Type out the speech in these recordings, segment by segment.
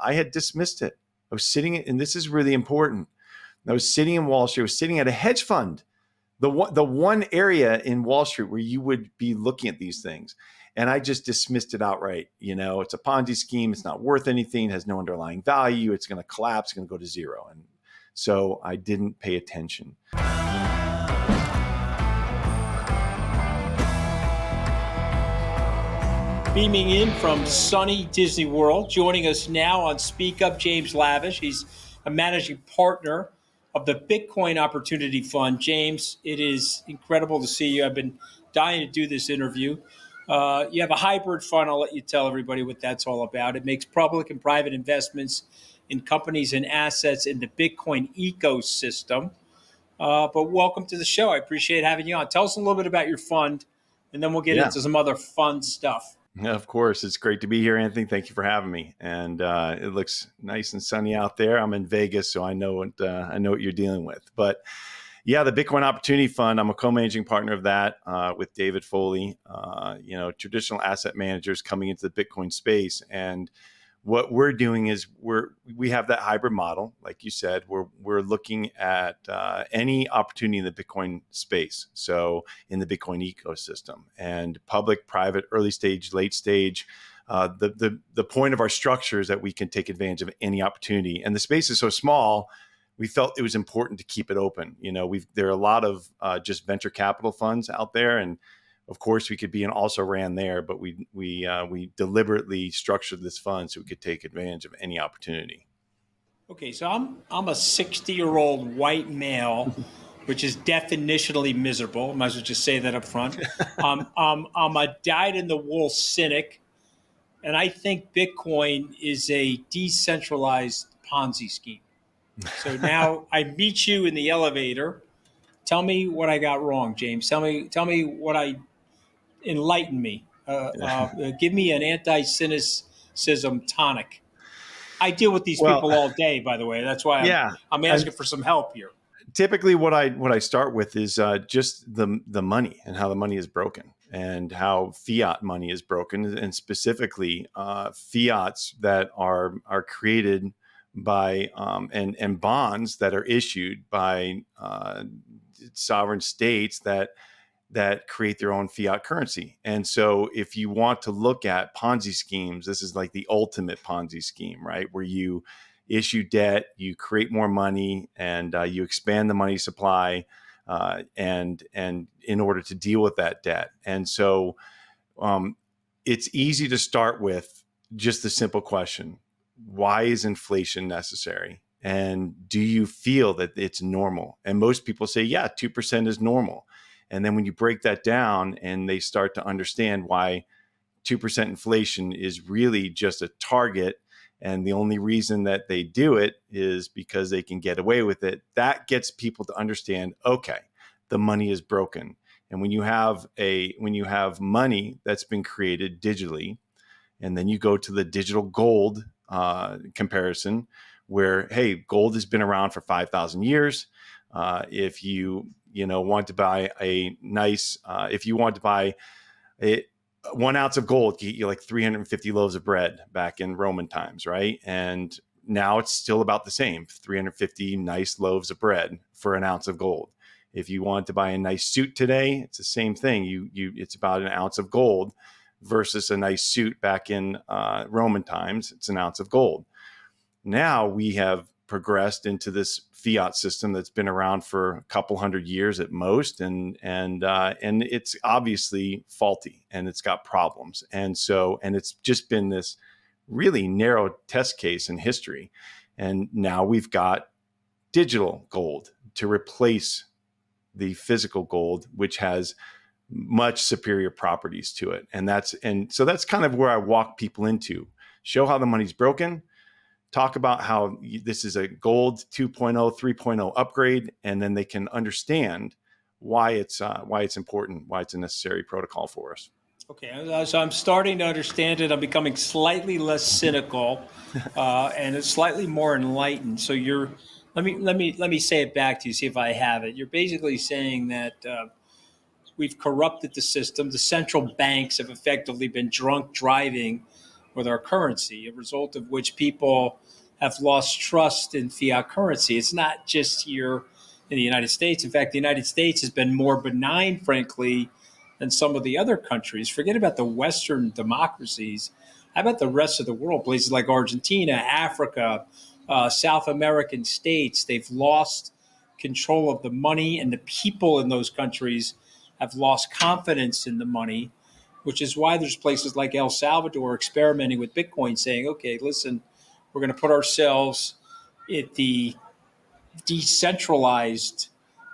I had dismissed it. I was sitting, and this is really important. I was sitting in Wall Street. I was sitting at a hedge fund, the one area in Wall Street where you would be looking at these things. And I just dismissed it outright. It's a Ponzi scheme. It's not worth anything. It has no underlying value. It's going to collapse. It's going to go to zero. And so I didn't pay attention. Beaming in from sunny Disney World, joining us now on Speak Up, James Lavish. He's a managing partner of the Bitcoin Opportunity Fund. James, it is incredible to see you. I've been dying to do this interview. You have a hybrid fund. I'll let you tell everybody what that's all about. It makes public and private investments in companies and assets in the Bitcoin ecosystem. But welcome to the show. I appreciate having you on. Tell us a little bit about your fund, and then we'll get into some other fun stuff. Of course. It's great to be here, Anthony. Thank you for having me. And it looks nice and sunny out there. I'm in Vegas, so I know what you're dealing with. But yeah, the Bitcoin Opportunity Fund, I'm a co-managing partner of that with David Foley, traditional asset managers coming into the Bitcoin space. And what we're doing is we have that hybrid model, like you said. We're looking at any opportunity in the Bitcoin space, so in the Bitcoin ecosystem, and public, private, early stage, late stage. The point of our structure is that we can take advantage of any opportunity, and the space is so small. We felt it was important to keep it open. There are a lot of just venture capital funds out there, and of course, we could be an also ran there, but we deliberately structured this fund so we could take advantage of any opportunity. Okay, so I'm a 60-year-old white male, which is definitionally miserable. Might as well just say that up front. I'm a dyed-in-the-wool cynic, and I think Bitcoin is a decentralized Ponzi scheme. So now I meet you in the elevator. Tell me what I got wrong, James. Tell me what enlighten me. Give me an anti-cynicism tonic. I deal with these people all day, by the way. That's why I'm asking for some help here. Typically, what I start with is just the money and how the money is broken, and how fiat money is broken, and specifically fiats that are created by and bonds that are issued by sovereign states that create their own fiat currency. And so if you want to look at Ponzi schemes, this is like the ultimate Ponzi scheme, right? Where you issue debt, you create more money, and you expand the money supply and in order to deal with that debt. And so it's easy to start with just the simple question: why is inflation necessary? And do you feel that it's normal? And most people say, yeah, 2% is normal. And then when you break that down and they start to understand why 2% inflation is really just a target, and the only reason that they do it is because they can get away with it, that gets people to understand, okay, the money is broken. And when you have money that's been created digitally, and then you go to the digital gold comparison, where, hey, gold has been around for 5,000 years. If you want to buy if you want to buy 1 ounce of gold, get you like 350 loaves of bread back in Roman times, right? And now it's still about the same, 350 nice loaves of bread for 1 ounce of gold. If you want to buy a nice suit today, it's the same thing. It's about 1 ounce of gold versus a nice suit back in Roman times. It's 1 ounce of gold. Now we have progressed into this fiat system that's been around for a couple hundred years at most, and it's obviously faulty, and it's got problems, and it's just been this really narrow test case in history. And now we've got digital gold to replace the physical gold, which has much superior properties to it. So that's kind of where I walk people into, show how the money's broken, talk about how this is a gold 2.0, 3.0 upgrade, and then they can understand why it's important, why it's a necessary protocol for us. Okay, so I'm starting to understand it. I'm becoming slightly less cynical and it's slightly more enlightened. So let me say it back to you, see if I have it. You're basically saying that we've corrupted the system. The central banks have effectively been drunk driving with our currency, a result of which people have lost trust in fiat currency. It's not just here in the United States. In fact, the United States has been more benign, frankly, than some of the other countries. Forget about the Western democracies. How about the rest of the world? Places like Argentina, Africa, South American states, they've lost control of the money, and the people in those countries have lost confidence in the money, which is why there's places like El Salvador experimenting with Bitcoin, saying, okay, listen, we're going to put ourselves at the decentralized,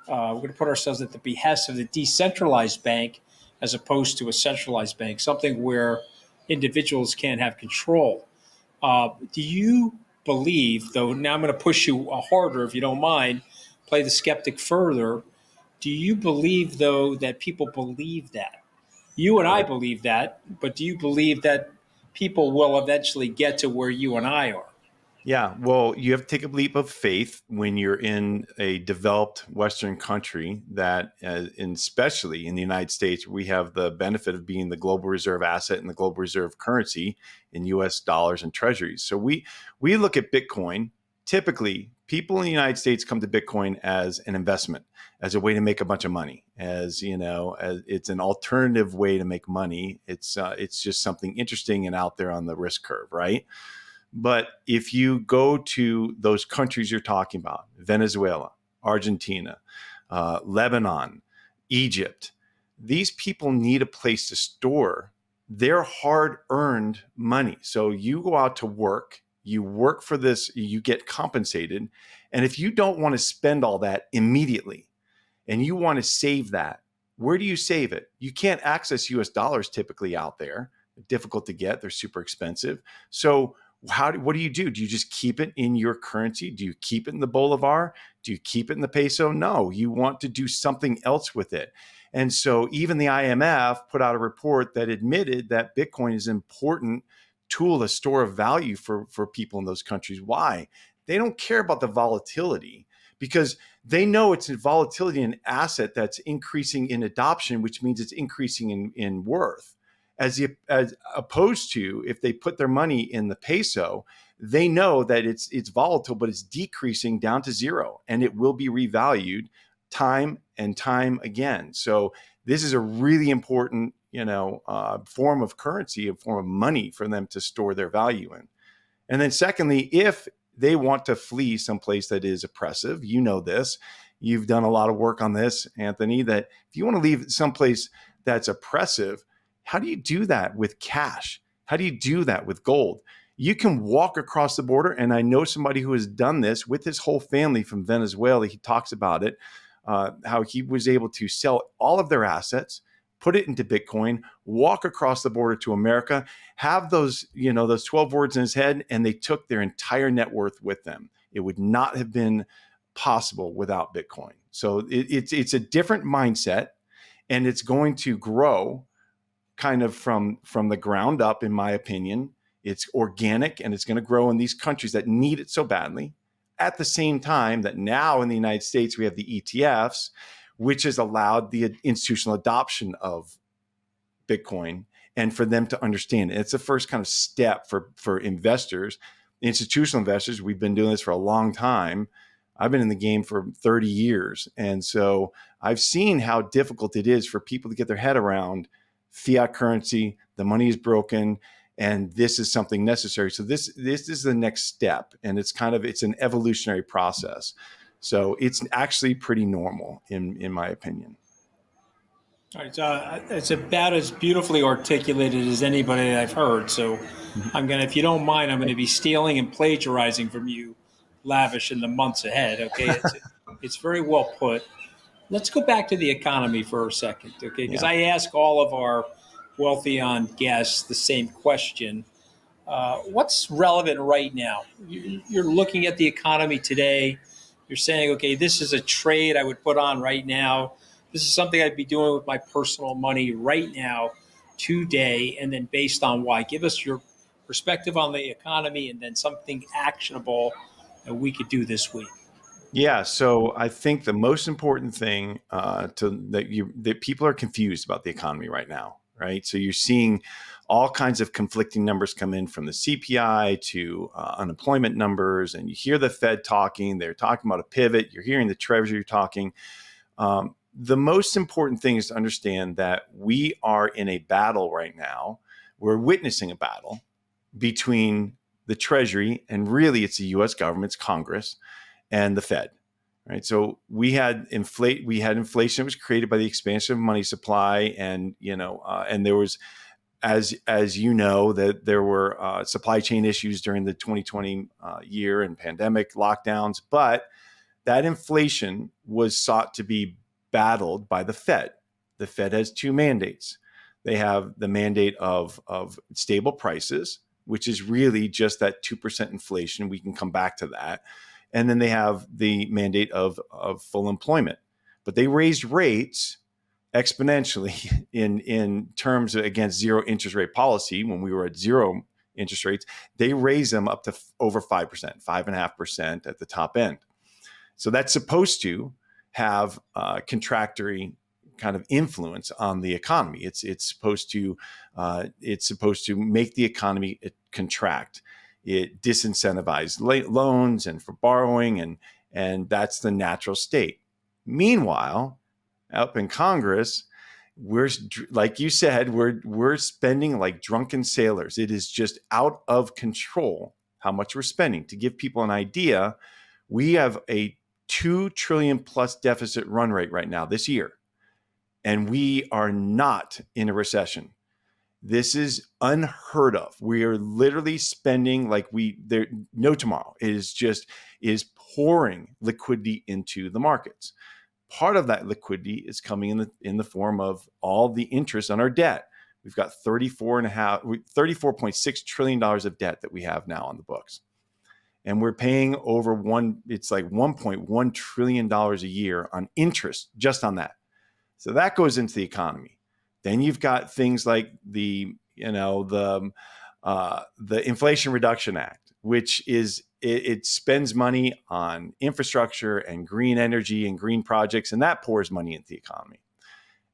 we're going to put ourselves at the behest of the decentralized bank as opposed to a centralized bank, something where individuals can't have control. Do you believe, though, now I'm going to push you harder if you don't mind, play the skeptic further. Do you believe, though, that people believe that? You and I believe that, but do you believe that people will eventually get to where you and I are? Yeah, well, you have to take a leap of faith when you're in a developed Western country that, and especially in the United States, we have the benefit of being the global reserve asset and the global reserve currency in U.S. dollars and treasuries. So we look at Bitcoin. Typically, people in the United States come to Bitcoin as an investment, as a way to make a bunch of money, as as it's an alternative way to make money. It's just something interesting and out there on the risk curve, right? But if you go to those countries you're talking about, Venezuela, Argentina, Lebanon, Egypt, these people need a place to store their hard-earned money. So you go out to work, you work for this, you get compensated. And if you don't want to spend all that immediately and you want to save that, where do you save it? You can't access US dollars typically out there. They're difficult to get, they're super expensive. So what do? Do you just keep it in your currency? Do you keep it in the bolivar? Do you keep it in the peso? No, you want to do something else with it. And so even the IMF put out a report that admitted that Bitcoin is an important tool, a store of value for people in those countries. Why? They don't care about the volatility because they know it's a volatility in an asset that's increasing in adoption, which means it's increasing in worth. As opposed to if they put their money in the peso, they know that it's volatile, but it's decreasing down to zero, and it will be revalued time and time again. So this is a really important, form of currency, a form of money for them to store their value in. And then secondly, if they want to flee someplace that is oppressive, this, you've done a lot of work on this, Anthony, that if you want to leave someplace that's oppressive, how do you do that with cash? How do you do that with gold? You can walk across the border, and I know somebody who has done this with his whole family from Venezuela. He talks about it, how he was able to sell all of their assets, put it into Bitcoin, walk across the border to America, have those 12 words in his head, and they took their entire net worth with them. It would not have been possible without Bitcoin. So it's a different mindset, and it's going to grow kind of from the ground up, in my opinion. It's organic, and it's going to grow in these countries that need it so badly. At the same time that now in the United States, we have the ETFs, which has allowed the institutional adoption of Bitcoin and for them to understand it. It's the first kind of step for investors, institutional investors. We've been doing this for a long time. I've been in the game for 30 years. And so I've seen how difficult it is for people to get their head around fiat currency. The money is broken, and this is something necessary. So this is the next step, and it's an evolutionary process. So it's actually pretty normal in my opinion. All right, so it's about as beautifully articulated as anybody that I've heard. So if you don't mind, I'm going to be stealing and plagiarizing from you, Lavish, in the months ahead. Okay, it's very well put. Let's go back to the economy for a second, okay? Because I ask all of our wealthy on guests the same question. What's relevant right now? You're looking at the economy today. You're saying, okay, this is a trade I would put on right now. This is something I'd be doing with my personal money right now, today, and then based on why. Give us your perspective on the economy and then something actionable that we could do this week. Yeah, so I think the most important thing that people are confused about the economy right now. right? So you're seeing all kinds of conflicting numbers come in, from the CPI to unemployment numbers, and you hear the Fed talking. They're talking about a pivot. You're hearing the Treasury talking. The most important thing is to understand that we are in a battle right now. We're witnessing a battle between the Treasury, and really it's the U.S. government's Congress, and the Fed. Right. So we had inflation that was created by the expansion of money supply, and and there was, as you know, that there were supply chain issues during the 2020 year and pandemic lockdowns, but that inflation was sought to be battled by the Fed. The Fed has two mandates. They have the mandate of stable prices, which is really just that 2% inflation. We can come back to that. And then they have the mandate of full employment. But they raised rates exponentially in terms of against zero interest rate policy. When we were at zero interest rates, they raised them up to over 5%, 5.5% at the top end. So that's supposed to have contractory kind of influence on the economy. It's supposed to make the economy contract. It disincentivizes loans and for borrowing, and that's the natural state. Meanwhile, up in Congress, we're, like you said, we're spending like drunken sailors. It is just out of control how much we're spending. To give people an idea, we have a $2 trillion plus deficit run rate right now this year, and we are not in a recession. This is unheard of. We are literally spending like there no tomorrow. It is pouring liquidity into the markets. Part of that liquidity is coming in the form of all the interest on our debt. We've got $34.6 trillion of debt that we have now on the books. And we're paying over it's like $1.1 trillion a year on interest just on that. So that goes into the economy. Then you've got things like the Inflation Reduction Act, which is it spends money on infrastructure and green energy and green projects, and that pours money into the economy.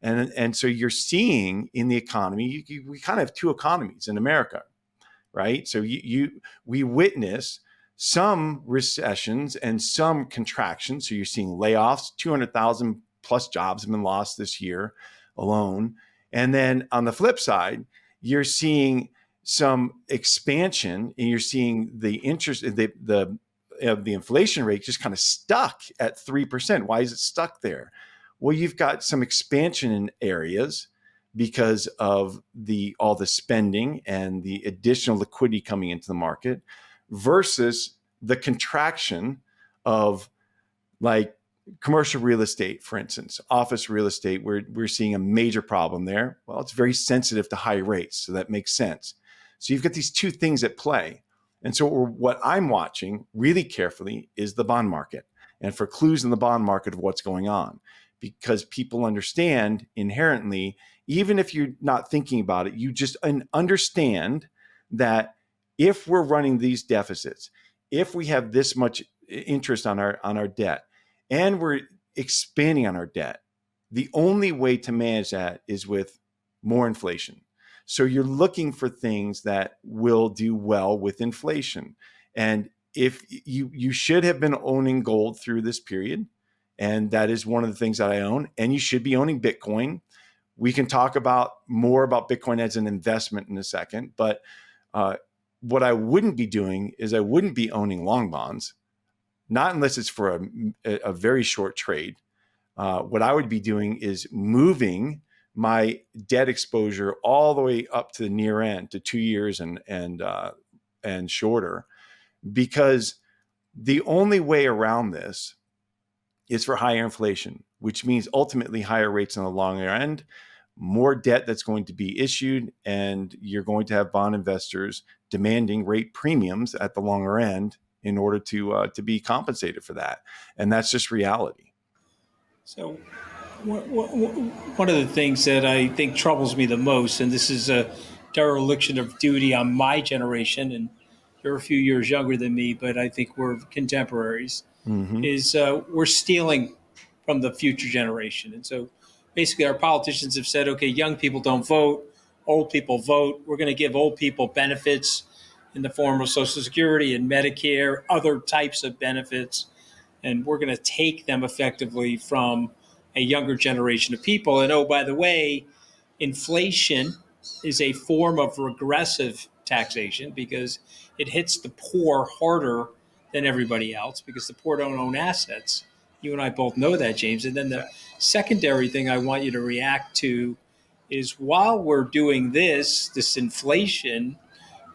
And so you're seeing in the economy, we kind of have two economies in America, right? So we witness some recessions and some contractions. So you're seeing layoffs. 200,000 plus jobs have been lost this year alone. And then on the flip side, you're seeing some expansion, and you're seeing the interest, the inflation rate just kind of stuck at 3%. Why is it stuck there? Well, you've got some expansion in areas because of all the spending and the additional liquidity coming into the market, versus the contraction of like commercial real estate, for instance, office real estate. We're seeing a major problem there. Well, it's very sensitive to high rates, so that makes sense. So you've got these two things at play. And so what I'm watching really carefully is the bond market, and for clues in the bond market of what's going on, because people understand inherently, even if you're not thinking about it, you just understand that if we're running these deficits, if we have this much interest on our debt, and we're expanding on our debt, the only way to manage that is with more inflation. So you're looking for things that will do well with inflation. And if you should have been owning gold through this period, and that is one of the things that I own, and you should be owning Bitcoin. We can talk more about Bitcoin as an investment in a second, but what I wouldn't be doing is I wouldn't be owning long bonds, not unless it's for a very short trade. What I would be doing is moving my debt exposure all the way up to the near end, to 2 years and shorter, because the only way around this is for higher inflation, which means ultimately higher rates on the longer end, more debt that's going to be issued, and you're going to have bond investors demanding rate premiums at the longer end in order to be compensated for that. And that's just reality. So one of the things that I think troubles me the most, and this is a dereliction of duty on my generation, and you're a few years younger than me, but I think we're contemporaries, is we're stealing from the future generation. And so basically our politicians have said, okay, young people don't vote. old people vote. We're going to give old people benefits in the form of Social Security and Medicare, other types of benefits, and we're going to take them effectively from a younger generation of people. And oh, by the way, inflation is a form of regressive taxation because it hits the poor harder than everybody else because the poor don't own assets. You and I both know that, James. And then the secondary thing I want you to react to is while we're doing this inflation,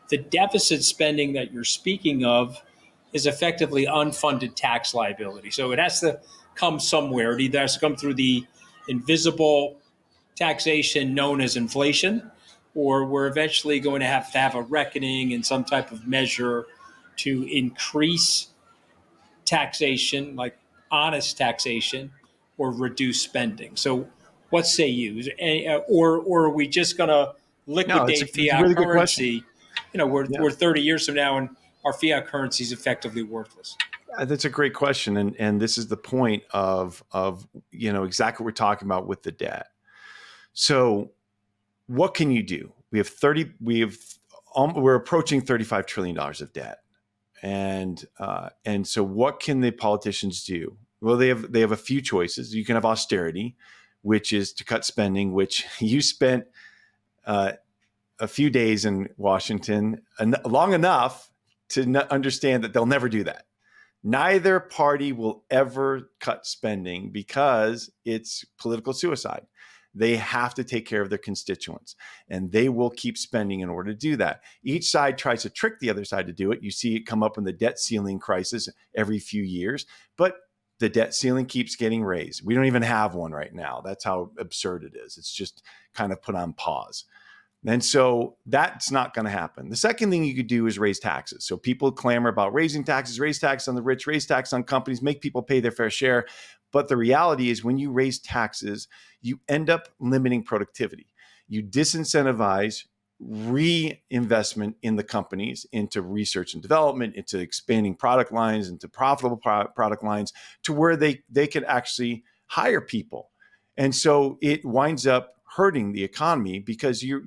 the deficit spending that you're speaking of is effectively unfunded tax liability. So it has to come somewhere. It either has to come through the invisible taxation known as inflation, or we're eventually going to have a reckoning and some type of measure to increase taxation, like honest taxation, or reduce spending. So, what say you? Or are we just going to No, liquidate it's a fiat really good question. currency? We're, Yeah. we're 30 years from now and our fiat currency is effectively worthless. That's a great question, and this is the point of exactly what we're talking about with the debt. So, what can you do? We're approaching $35 trillion of debt, and so what can the politicians do? Well, they have a few choices. You can have austerity, which is to cut spending, which you spent a few days in Washington long enough to understand that they'll never do that. Neither party will ever cut spending because it's political suicide. They have to take care of their constituents, and they will keep spending in order to do that. Each side tries to trick the other side to do it. You see it come up in the debt ceiling crisis every few years, but the debt ceiling keeps getting raised. We don't even have one right now. That's how absurd it is. It's just kind of put on pause. And so that's not going to happen. The second thing you could do is raise taxes. So people clamor about raising taxes, raise tax on the rich, raise tax on companies, make people pay their fair share. But the reality is when you raise taxes, you end up limiting productivity. You disincentivize reinvestment in the companies, into research and development, into expanding product lines, into profitable product lines, to where they can actually hire people. And so it winds up hurting the economy because you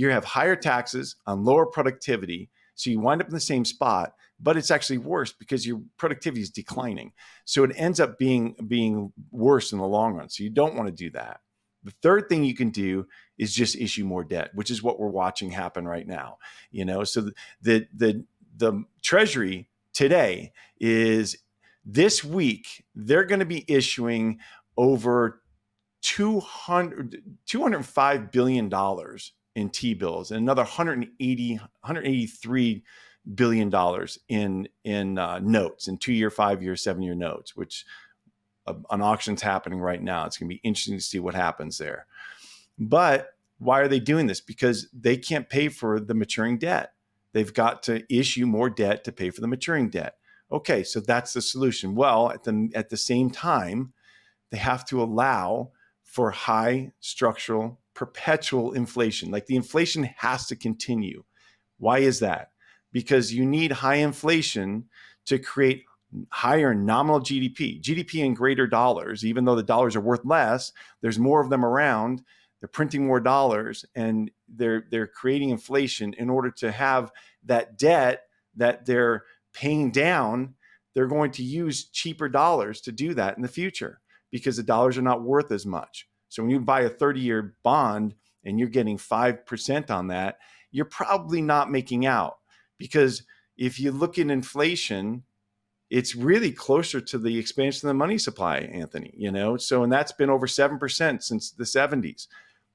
have higher taxes on lower productivity. So you wind up in the same spot, but it's actually worse because your productivity is declining. So it ends up being worse in the long run. So you don't want to do that. The third thing you can do is just issue more debt, which is what we're watching happen right now. So the Treasury today is this week, they're going to be issuing over $205 billion in T-bills and another $183 billion in notes, in 2-year, 5-year, 7-year notes, which an auction's happening right now. It's going to be interesting to see what happens there. But why are they doing this? Because they can't pay for the maturing debt. They've got to issue more debt to pay for the maturing debt. Okay, so that's the solution. Well, at the same time, they have to allow for high structural perpetual inflation. Like the inflation has to continue. Why is that? Because you need high inflation to create higher nominal GDP. GDP in greater dollars, even though the dollars are worth less, there's more of them around. They're printing more dollars and they're creating inflation in order to have that debt that they're paying down. They're going to use cheaper dollars to do that in the future, because the dollars are not worth as much. So when you buy a 30-year bond and you're getting 5% on that, you're probably not making out, because if you look at inflation, it's really closer to the expansion of the money supply, Anthony, So, and that's been over 7% since the 70s.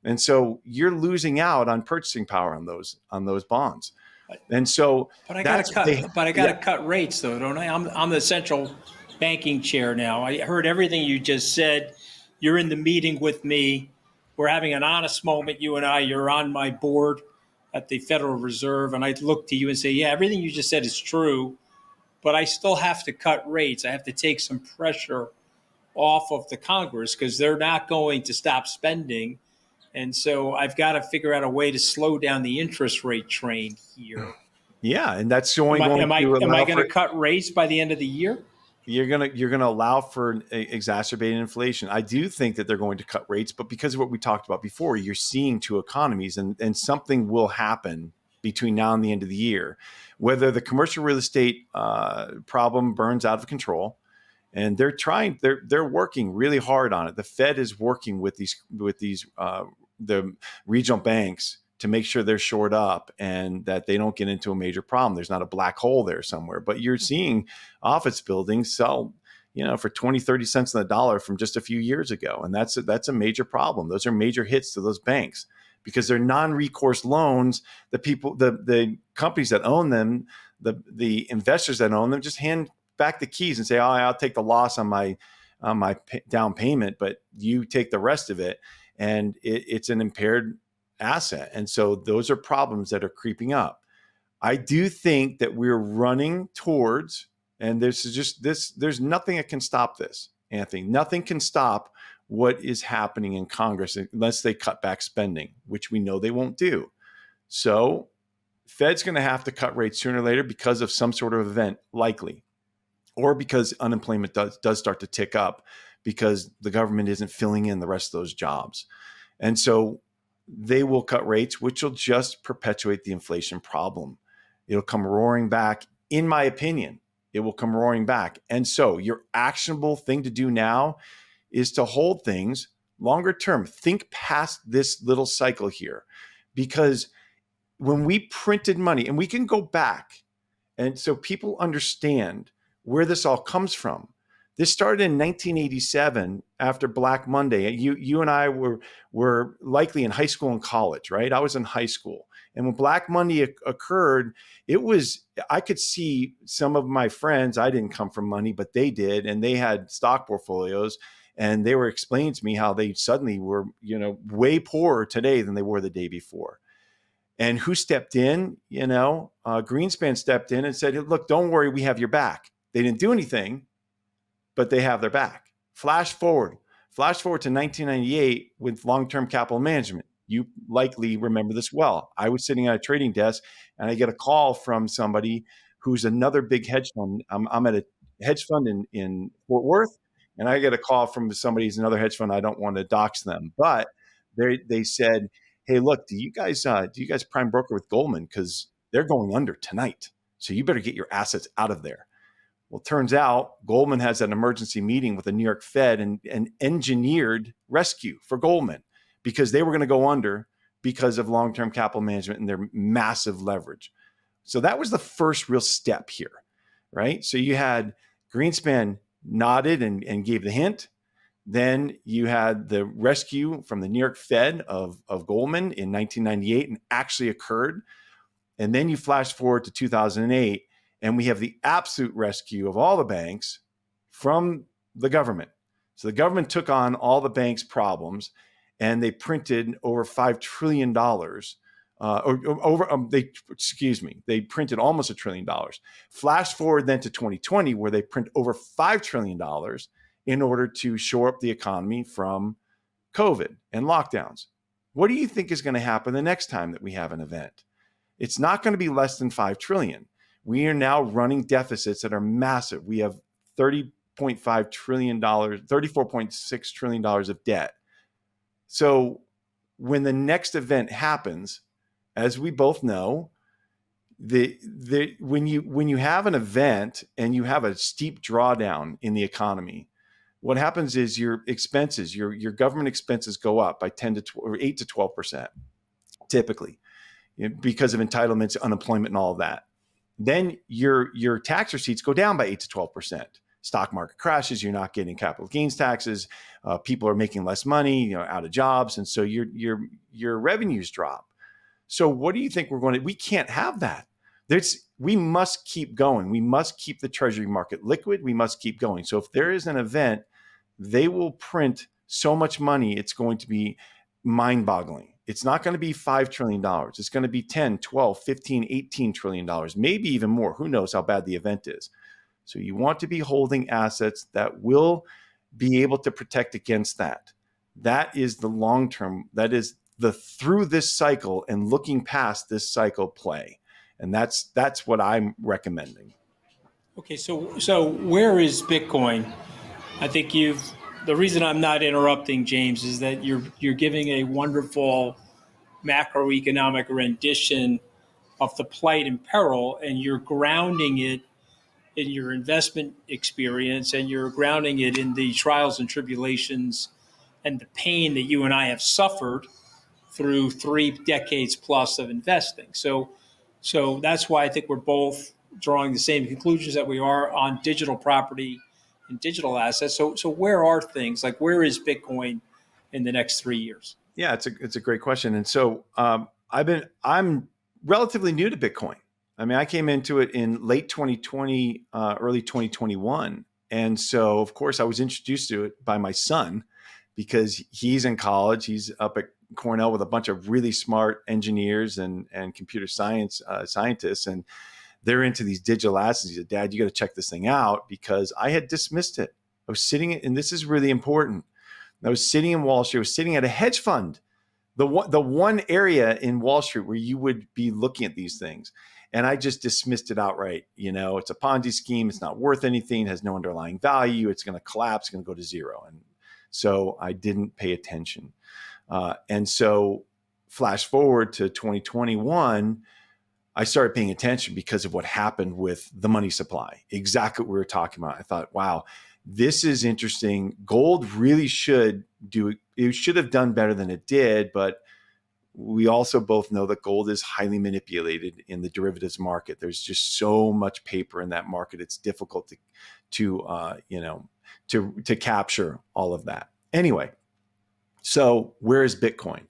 And so you're losing out on purchasing power on those bonds. And so, but I got to cut rates, though, don't I? I'm the central banking chair now. I heard everything you just said. You're in the meeting with me. We're having an honest moment, you and I. You're on my board at the Federal Reserve, and I look to you and say, yeah, everything you just said is true, but I still have to cut rates. I have to take some pressure off of the Congress because they're not going to stop spending. And so I've got to figure out a way to slow down the interest rate train here. Yeah, and that's going Am I to going to cut rates by the end of the year? you're gonna allow for exacerbated inflation. I do think that they're going to cut rates, but because of what we talked about before, you're seeing two economies, and something will happen between now and the end of the year, whether the commercial real estate problem burns out of control. And they're working really hard on it. The Fed is working with these the regional banks to make sure they're shored up and that they don't get into a major problem. There's not a black hole there somewhere. But you're seeing office buildings sell, for 20, 30 cents on the dollar from just a few years ago. And that's a major problem. Those are major hits to those banks because they're non-recourse loans. The companies that own them, the investors that own them just hand back the keys and say, "Oh, I'll take the loss on my down payment, but you take the rest of it." And it's an impaired asset. And so those are problems that are creeping up. I do think that we're running towards, and there's nothing that can stop this, Anthony. Nothing can stop what is happening in Congress unless they cut back spending, which we know they won't do. So Fed's going to have to cut rates sooner or later because of some sort of event, likely, or because unemployment does start to tick up because the government isn't filling in the rest of those jobs. And so they will cut rates, which will just perpetuate the inflation problem. It'll come roaring back, in my opinion. It will come roaring back. And so your actionable thing to do now is to hold things longer term. Think past this little cycle here. Because when we printed money, and we can go back, and so people understand where this all comes from. This started in 1987 after Black Monday. You and I were likely in high school and college, right? I was in high school. And when Black Monday occurred, I could see some of my friends, I didn't come from money, but they did, and they had stock portfolios, and they were explaining to me how they suddenly were, way poorer today than they were the day before. And who stepped in? Greenspan stepped in and said, "Look, don't worry, we have your back." They didn't do anything, but they have their back. Flash forward to 1998 with long-term capital management. You likely remember this well. I was sitting at a trading desk and I get a call from somebody who's another big hedge fund. I'm at a hedge fund in Fort Worth, and I get a call from somebody who's another hedge fund. I don't want to dox them, but they said, "Hey, look, do you guys prime broker with Goldman? Because they're going under tonight. So you better get your assets out of there." Well, it turns out Goldman has an emergency meeting with the New York Fed and engineered rescue for Goldman because they were going to go under because of long-term capital management and their massive leverage. So that was the first real step here, right? So you had Greenspan nodded and gave the hint. Then you had the rescue from the New York Fed of Goldman in 1998 and actually occurred. And then you flash forward to 2008, and we have the absolute rescue of all the banks from the government. So the government took on all the banks' problems, and they printed over $5 trillion. They printed almost $1 trillion. Flash forward then to 2020, where they print over $5 trillion in order to shore up the economy from COVID and lockdowns. What do you think is going to happen the next time that we have an event? It's not going to be less than $5 trillion. We are now running deficits that are massive. We have $30.5 trillion, $34.6 trillion of debt. So when the next event happens, as we both know, when you have an event and you have a steep drawdown in the economy, what happens is your expenses, your government expenses go up by 8 to 12%, typically, because of entitlements, unemployment, and all of that. Then your tax receipts go down by 8 to 12%. Stock market crashes, you're not getting capital gains taxes, people are making less money, out of jobs, and so your revenues drop. So what do you think we can't have that. We must keep going. We must keep the treasury market liquid. We must keep going. So if there is an event, they will print so much money, it's going to be mind-boggling. It's not going to be $5 trillion. It's going to be 10, 12, 15, 18 trillion dollars, maybe even more. Who knows how bad the event is. So you want to be holding assets that will be able to protect against that. That is the long-term, that is the through this cycle and looking past this cycle play. And that's what I'm recommending. Okay, so where is Bitcoin? I think the reason I'm not interrupting James is that you're giving a wonderful macroeconomic rendition of the plight and peril, and you're grounding it in your investment experience, and you're grounding it in the trials and tribulations and the pain that you and I have suffered through 3 decades plus of investing. So that's why I think we're both drawing the same conclusions that we are on digital property and digital assets. So where are things like where is Bitcoin in the next 3 years? Yeah, it's a great question. And so I'm relatively new to Bitcoin. I mean, I came into it in late 2020, early 2021. And so, of course, I was introduced to it by my son because he's in college. He's up at Cornell with a bunch of really smart engineers and computer science scientists. And they're into these digital assets. He said, Dad, you got to check this thing out, because I had dismissed it. I was sitting, and this is really important. I was sitting in Wall Street. I was sitting at a hedge fund, the one area in Wall Street where you would be looking at these things. And I just dismissed it outright. It's a Ponzi scheme. It's not worth anything. It has no underlying value. It's going to collapse. It's going to go to zero. And so I didn't pay attention. And so flash forward to 2021, I started paying attention because of what happened with the money supply. Exactly what we were talking about. I thought, wow, this is interesting. Gold really should have done better than it did, but we also both know that gold is highly manipulated in the derivatives market. There's just so much paper in that market. It's difficult to capture all of that. Anyway, so where is Bitcoin?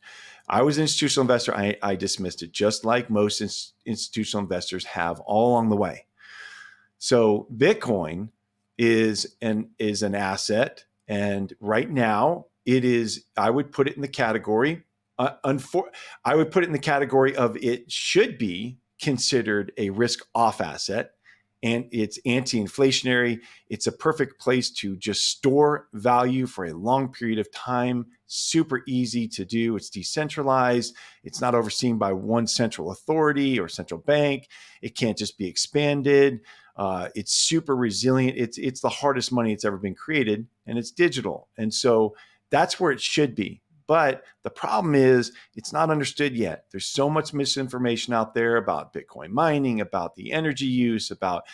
I was an institutional investor. I dismissed it, just like most institutional investors have all along the way. So Bitcoin is an asset, and right now it is. I would put it in the category. I would put it in the category of it should be considered a risk-off asset, and it's anti-inflationary. It's a perfect place to just store value for a long period of time. Super easy to do. It's decentralized. It's not overseen by one central authority or central bank. It can't just be expanded. It's super resilient. It's the hardest money that's ever been created, and it's digital. And so that's where it should be. But the problem is it's not understood yet. There's so much misinformation out there about Bitcoin mining, about the energy use, about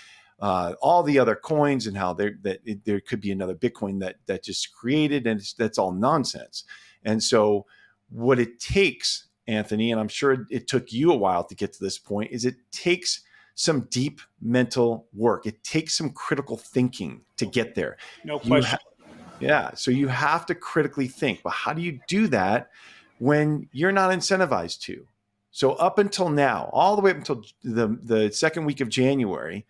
all the other coins, and how there could be another Bitcoin that just created, and that's all nonsense. And so what it takes, Anthony, and I'm sure it took you a while to get to this point, is it takes some deep mental work. It takes some critical thinking to get there. No question. Yeah. So you have to critically think. But how do you do that when you're not incentivized to? So up until now, all the way up until the second week of January,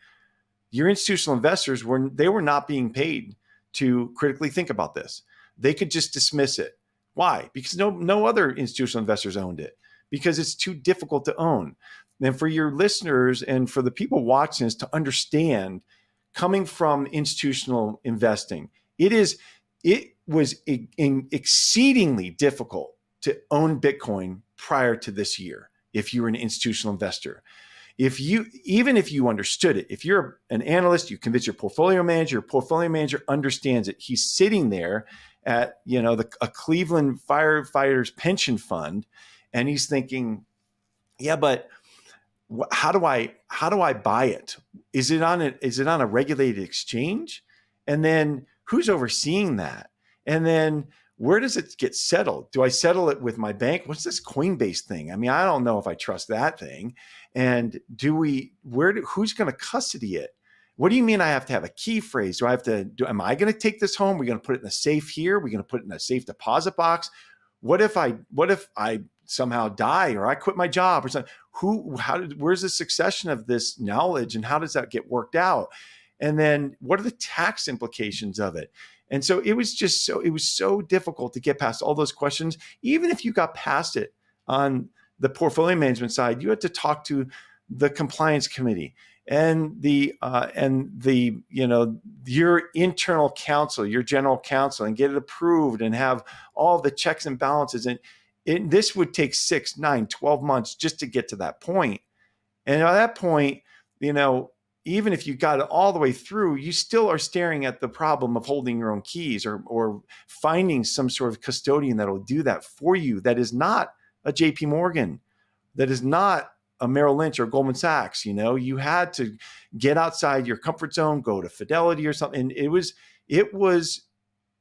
your institutional investors were not being paid to critically think about this. They could just dismiss it. Why? Because no other institutional investors owned it, because it's too difficult to own. And for your listeners and for the people watching this to understand, coming from institutional investing, it was exceedingly difficult to own Bitcoin prior to this year if you were an institutional investor. Even if you understood it, if you're an analyst, you convince your portfolio manager understands it. He's sitting there at a Cleveland firefighters pension fund, and he's thinking, yeah, but how do I buy it? Is it on a regulated exchange? And then who's overseeing that? And then where does it get settled? Do I settle it with my bank? What's this Coinbase thing? I mean, I don't know if I trust that thing. And who's going to custody it? What do you mean I have to have a key phrase? Am I going to take this home? We're going to put it in a safe here. We're going to put it in a safe deposit box. What if I somehow die, or I quit my job or something? Where's the succession of this knowledge, and how does that get worked out? And then what are the tax implications of it? And so it was so difficult to get past all those questions. Even if you got past it on the portfolio management side, you had to talk to the compliance committee and your internal counsel, your general counsel, and get it approved and have all the checks and balances. And this would take 6, 9, 12 months just to get to that point. And at that point, even if you got it all the way through, you still are staring at the problem of holding your own keys, or finding some sort of custodian that will do that for you. That is not a JP Morgan, that is not a Merrill Lynch or Goldman Sachs. You had to get outside your comfort zone, go to Fidelity or something. It was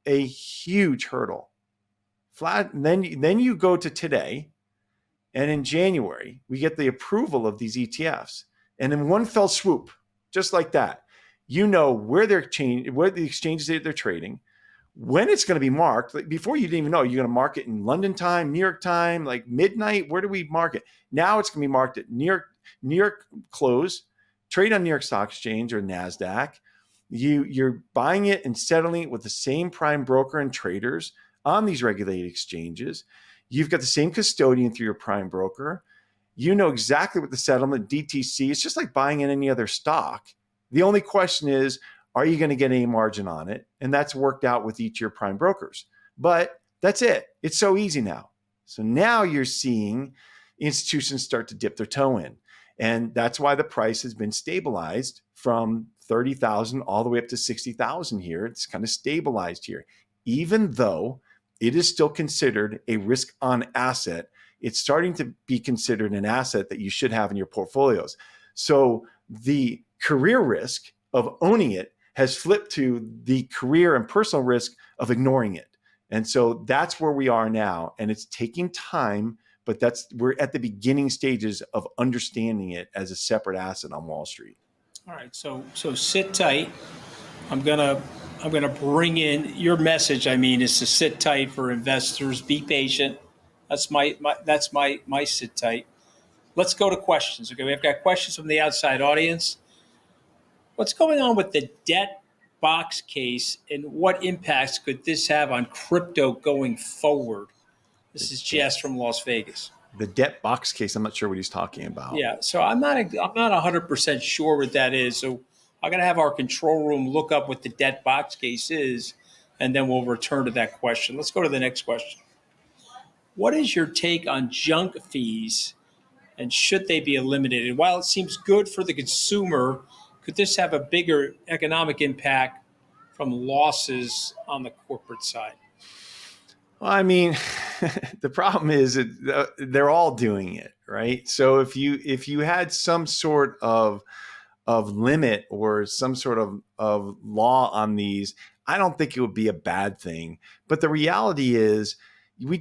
a huge hurdle. Flat. And then you go to today, and in January we get the approval of these ETFs, and in one fell swoop, just like that, where where the exchanges that they're trading, when it's going to be marked. Like before, you didn't even know. You're going to mark it in London time, New York time, like midnight. Where do we mark it? Now it's going to be marked at New York close, trade on New York Stock Exchange or NASDAQ. You're buying it and settling it with the same prime broker and traders on these regulated exchanges. You've got the same custodian through your prime broker. You know exactly what the settlement DTC. It's just like buying in any other stock. The only question is, are you going to get any margin on it? And that's worked out with each of your prime brokers. But that's it. It's so easy now. So now you're seeing institutions start to dip their toe in. And that's why the price has been stabilized from 30,000 all the way up to 60,000 here. It's kind of stabilized here. Even though it is still considered a risk on asset, it's starting to be considered an asset that you should have in your portfolios. So the career risk of owning it has flipped to the career and personal risk of ignoring it. And so that's where we are now. And it's taking time, but we're at the beginning stages of understanding it as a separate asset on Wall Street. All right. So sit tight. I'm gonna bring in your message. Is to sit tight for investors. Be patient. That's my sit tight. Let's go to questions. Okay, we've got questions from the outside audience. What's going on with the debt box case, and what impacts could this have on crypto going forward? This is Jess from Las Vegas. The debt box case, I'm not sure what he's talking about. Yeah, so I'm not 100% sure what that is. So I'm going to have our control room look up what the debt box case is, and then we'll return to that question. Let's go to the next question. What is your take on junk fees, and should they be eliminated? While it seems good for the consumer, could this have a bigger economic impact from losses on the corporate side? Well, the problem is that they're all doing it, right? So if you had some sort of limit or some sort of law on these, I don't think it would be a bad thing. But the reality is, we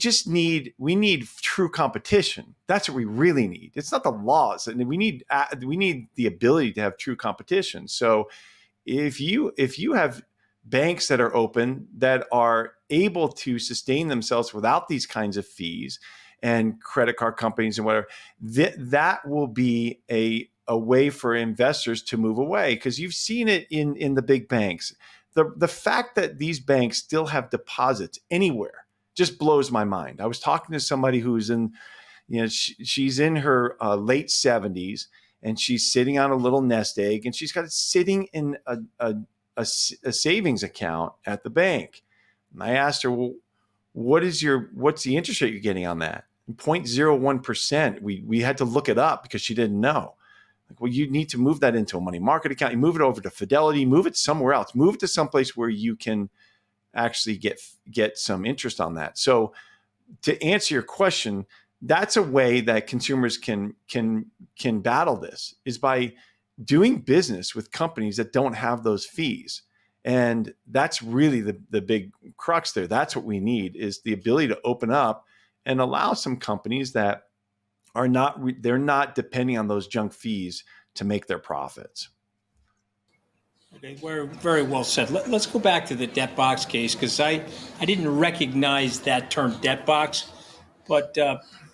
need true competition. That's what we really need. It's not the laws, and we need the ability to have true competition. So if you have banks that are open, that are able to sustain themselves without these kinds of fees, and credit card companies and whatever, that will be a way for investors to move away, because you've seen it in the big banks. The fact that these banks still have deposits anywhere just blows my mind. I was talking to somebody who's she's in her late 70s, and she's sitting on a little nest egg, and she's got it sitting in a savings account at the bank. And I asked her, well, what's the interest rate you're getting on that? 0.01%. We had to look it up because she didn't know. Like, well, you need to move that into a money market account. You move it over to Fidelity, move it somewhere else, move it to someplace where you can actually get some interest on that. So to answer your question, that's a way that consumers can battle this, is by doing business with companies that don't have those fees. And that's really the big crux there. That's what we need, is the ability to open up and allow some companies that are they're not depending on those junk fees to make their profits. Okay, very well said. Let's go back to the debt box case, because I didn't recognize that term, debt box. But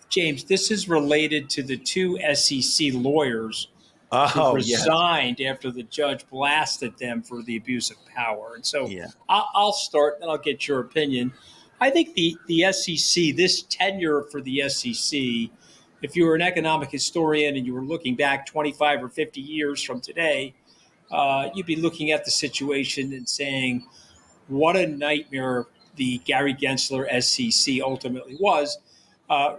James, this is related to the two SEC lawyers who resigned after the judge blasted them for the abuse of power. And so I'll start, and I'll get your opinion. I think the SEC, this tenure for the SEC, if you were an economic historian and you were looking back 25 or 50 years from today, you'd be looking at the situation and saying, what a nightmare the Gary Gensler SEC ultimately was.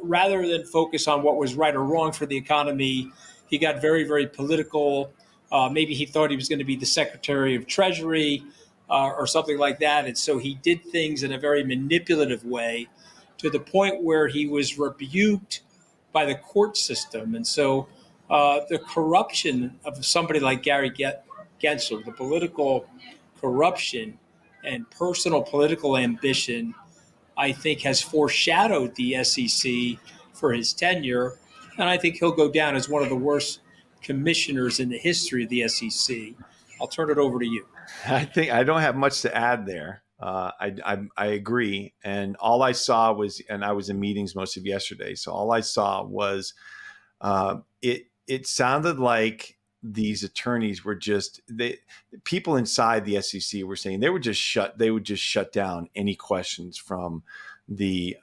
Rather than focus on what was right or wrong for the economy, he got very, very political. Maybe he thought he was going to be the Secretary of Treasury or something like that. And so he did things in a very manipulative way to the point where he was rebuked by the court system. And so the corruption of somebody like Gary Gensler, the political corruption and personal political ambition, I think has foreshadowed the SEC for his tenure. And I think he'll go down as one of the worst commissioners in the history of the SEC. I'll turn it over to you. I think I don't have much to add there. I agree, and all I saw was, and I was in meetings most of yesterday, so all I saw was it sounded like these attorneys were just people inside the SEC were saying they would just shut down any questions from the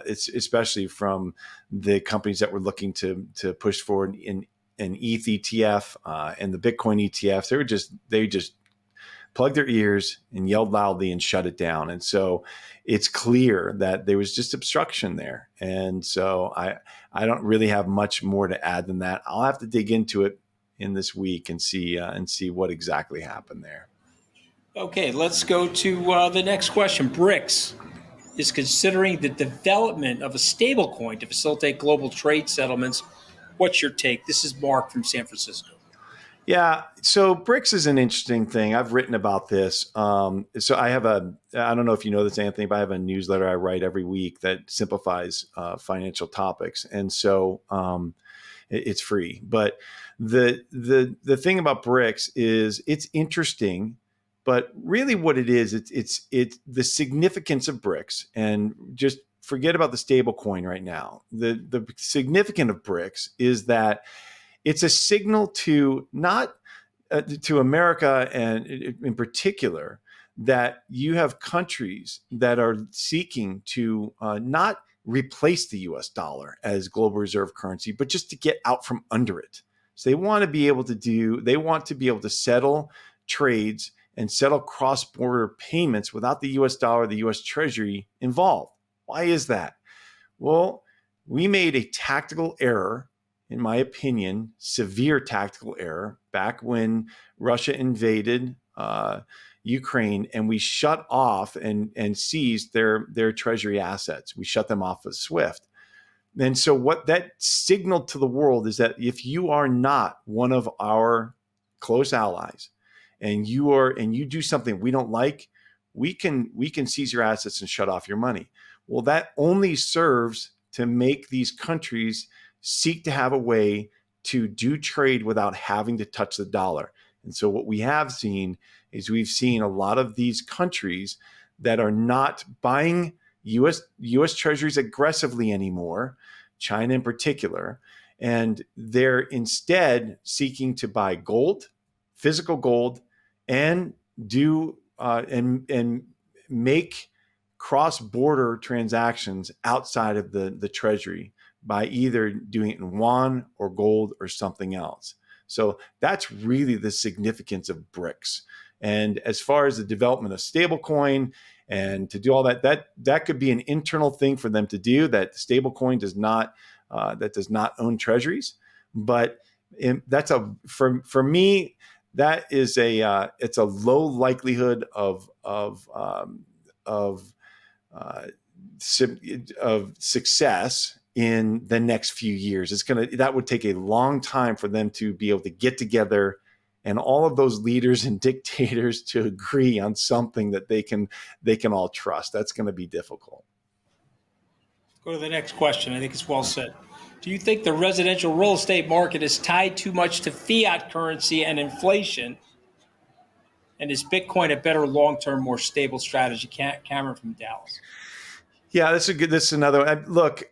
especially from the companies that were looking to push forward in an ETH ETF and the Bitcoin ETFs. They just plugged their ears and yelled loudly and shut it down. And so it's clear that there was just obstruction there. And so I don't really have much more to add than that. I'll have to dig into it in this week and see what exactly happened there. Okay, let's go to the next question. BRICS is considering the development of a stablecoin to facilitate global trade settlements. What's your take? This is Mark from San Francisco. Yeah, so BRICS is an interesting thing. I've written about this. So I don't know if you know this, Anthony, but I have a newsletter I write every week that simplifies financial topics. And so it's free. But the thing about BRICS is it's interesting, but really what it is, it's the significance of BRICS, and just forget about the stable coin right now. The significance of BRICS is that it's a signal to not to America, and in particular, that you have countries that are seeking to not replace the U.S. dollar as global reserve currency, but just to get out from under it. So they want to be able to settle trades and settle cross-border payments without the U.S. dollar, the U.S. Treasury involved. Why is that? Well, we made a tactical error, in my opinion, severe tactical error, back when Russia invaded Ukraine, and we shut off and seized their treasury assets. We shut them off of SWIFT. And so what that signaled to the world is that if you are not one of our close allies, and you do something we don't like, we can seize your assets and shut off your money. Well, that only serves to make these countries seek to have a way to do trade without having to touch the dollar. And so what we have seen is we've seen a lot of these countries that are not buying US treasuries aggressively anymore, China in particular, and they're instead seeking to buy gold, physical gold, and do and make cross-border transactions outside of the treasury by either doing it in yuan or gold or something else. So that's really the significance of BRICS. And as far as the development of stablecoin and to do all that could be an internal thing for them to do. That stablecoin does not own treasuries, but for me, that is it's a low likelihood of success in the next few years. That would take a long time for them to be able to get together and all of those leaders and dictators to agree on something that they can all trust. That's going to be difficult. Go to the next question. I think it's well said. Do you think the residential real estate market is tied too much to fiat currency and inflation? And is Bitcoin a better long-term, more stable strategy? Cameron from Dallas. Yeah, that's another look.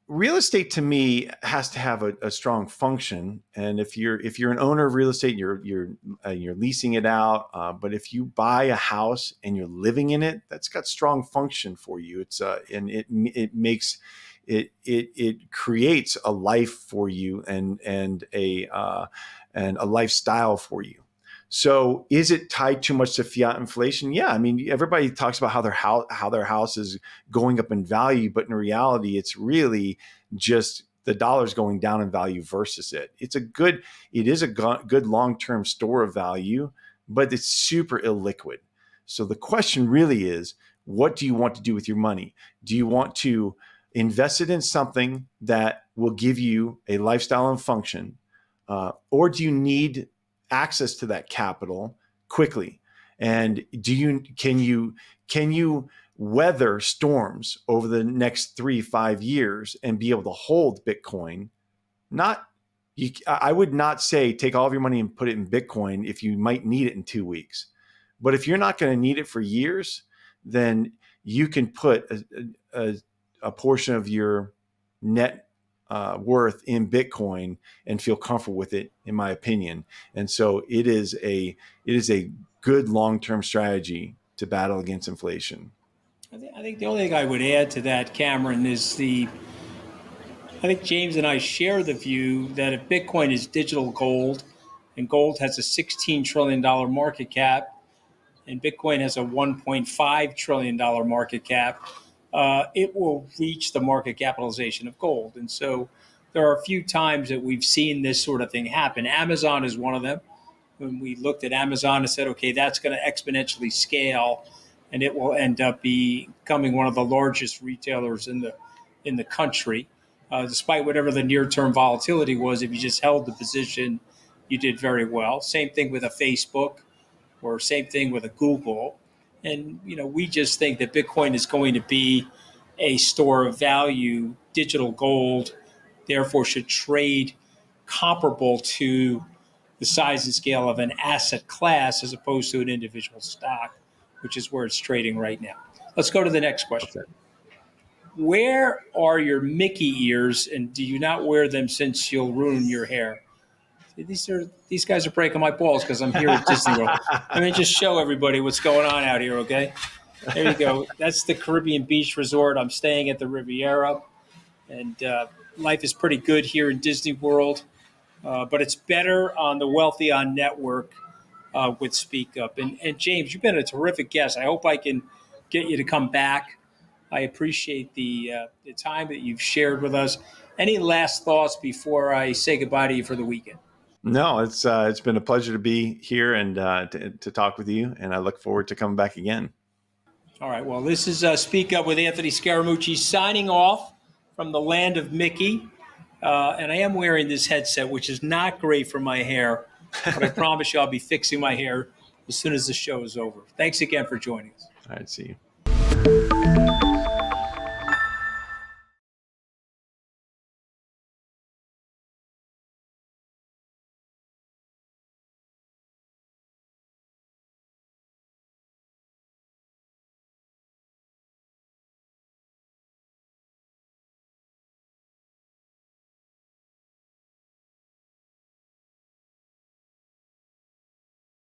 Real estate to me has to have a strong function, and if you're an owner of real estate, you're leasing it out. But if you buy a house and you're living in it, that's got strong function for you. It's and it creates a life for you and a lifestyle for you. So is it tied too much to fiat inflation? Yeah, I mean, everybody talks about how their house is going up in value, but in reality, it's really just the dollar's going down in value versus it. It is a good long-term store of value, but it's super illiquid. So the question really is, what do you want to do with your money? Do you want to invest it in something that will give you a lifestyle and function, or do you need access to that capital quickly? And can you weather storms over the next 3-5 years and be able to hold Bitcoin? I would not say take all of your money and put it in Bitcoin if you might need it in 2 weeks. But if you're not going to need it for years, then you can put a portion of your net worth in Bitcoin and feel comfortable with it, in my opinion. And so it is a good long-term strategy to battle against inflation. I think the only thing I would add to that, Cameron, is I think James and I share the view that if Bitcoin is digital gold, and gold has a $16 trillion market cap, and Bitcoin has a $1.5 trillion market cap, it will reach the market capitalization of gold. And so there are a few times that we've seen this sort of thing happen. Amazon is one of them. When we looked at Amazon and said, okay, that's going to exponentially scale, and it will end up becoming one of the largest retailers in the country. Despite whatever the near-term volatility was, if you just held the position, you did very well. Same thing with a Facebook, or same thing with a Google. And we just think that Bitcoin is going to be a store of value, digital gold, therefore should trade comparable to the size and scale of an asset class as opposed to an individual stock, which is where it's trading right now. Let's go to the next question. Okay. Where are your Mickey ears, and do you not wear them since you'll ruin your hair? These guys are breaking my balls because I'm here at Disney World. Let me just show everybody what's going on out here, okay? There you go. That's the Caribbean Beach Resort. I'm staying at the Riviera, and life is pretty good here in Disney World, but it's better on the Wealthy On Network with Speak Up. And James, you've been a terrific guest. I hope I can get you to come back. I appreciate the time that you've shared with us. Any last thoughts before I say goodbye to you for the weekend? No, it's been a pleasure to be here and to talk with you, and I look forward to coming back again. All right. Well, this is Speak Up with Anthony Scaramucci signing off from the land of Mickey. And I am wearing this headset, which is not great for my hair, but I promise you I'll be fixing my hair as soon as the show is over. Thanks again for joining us. All right, see you.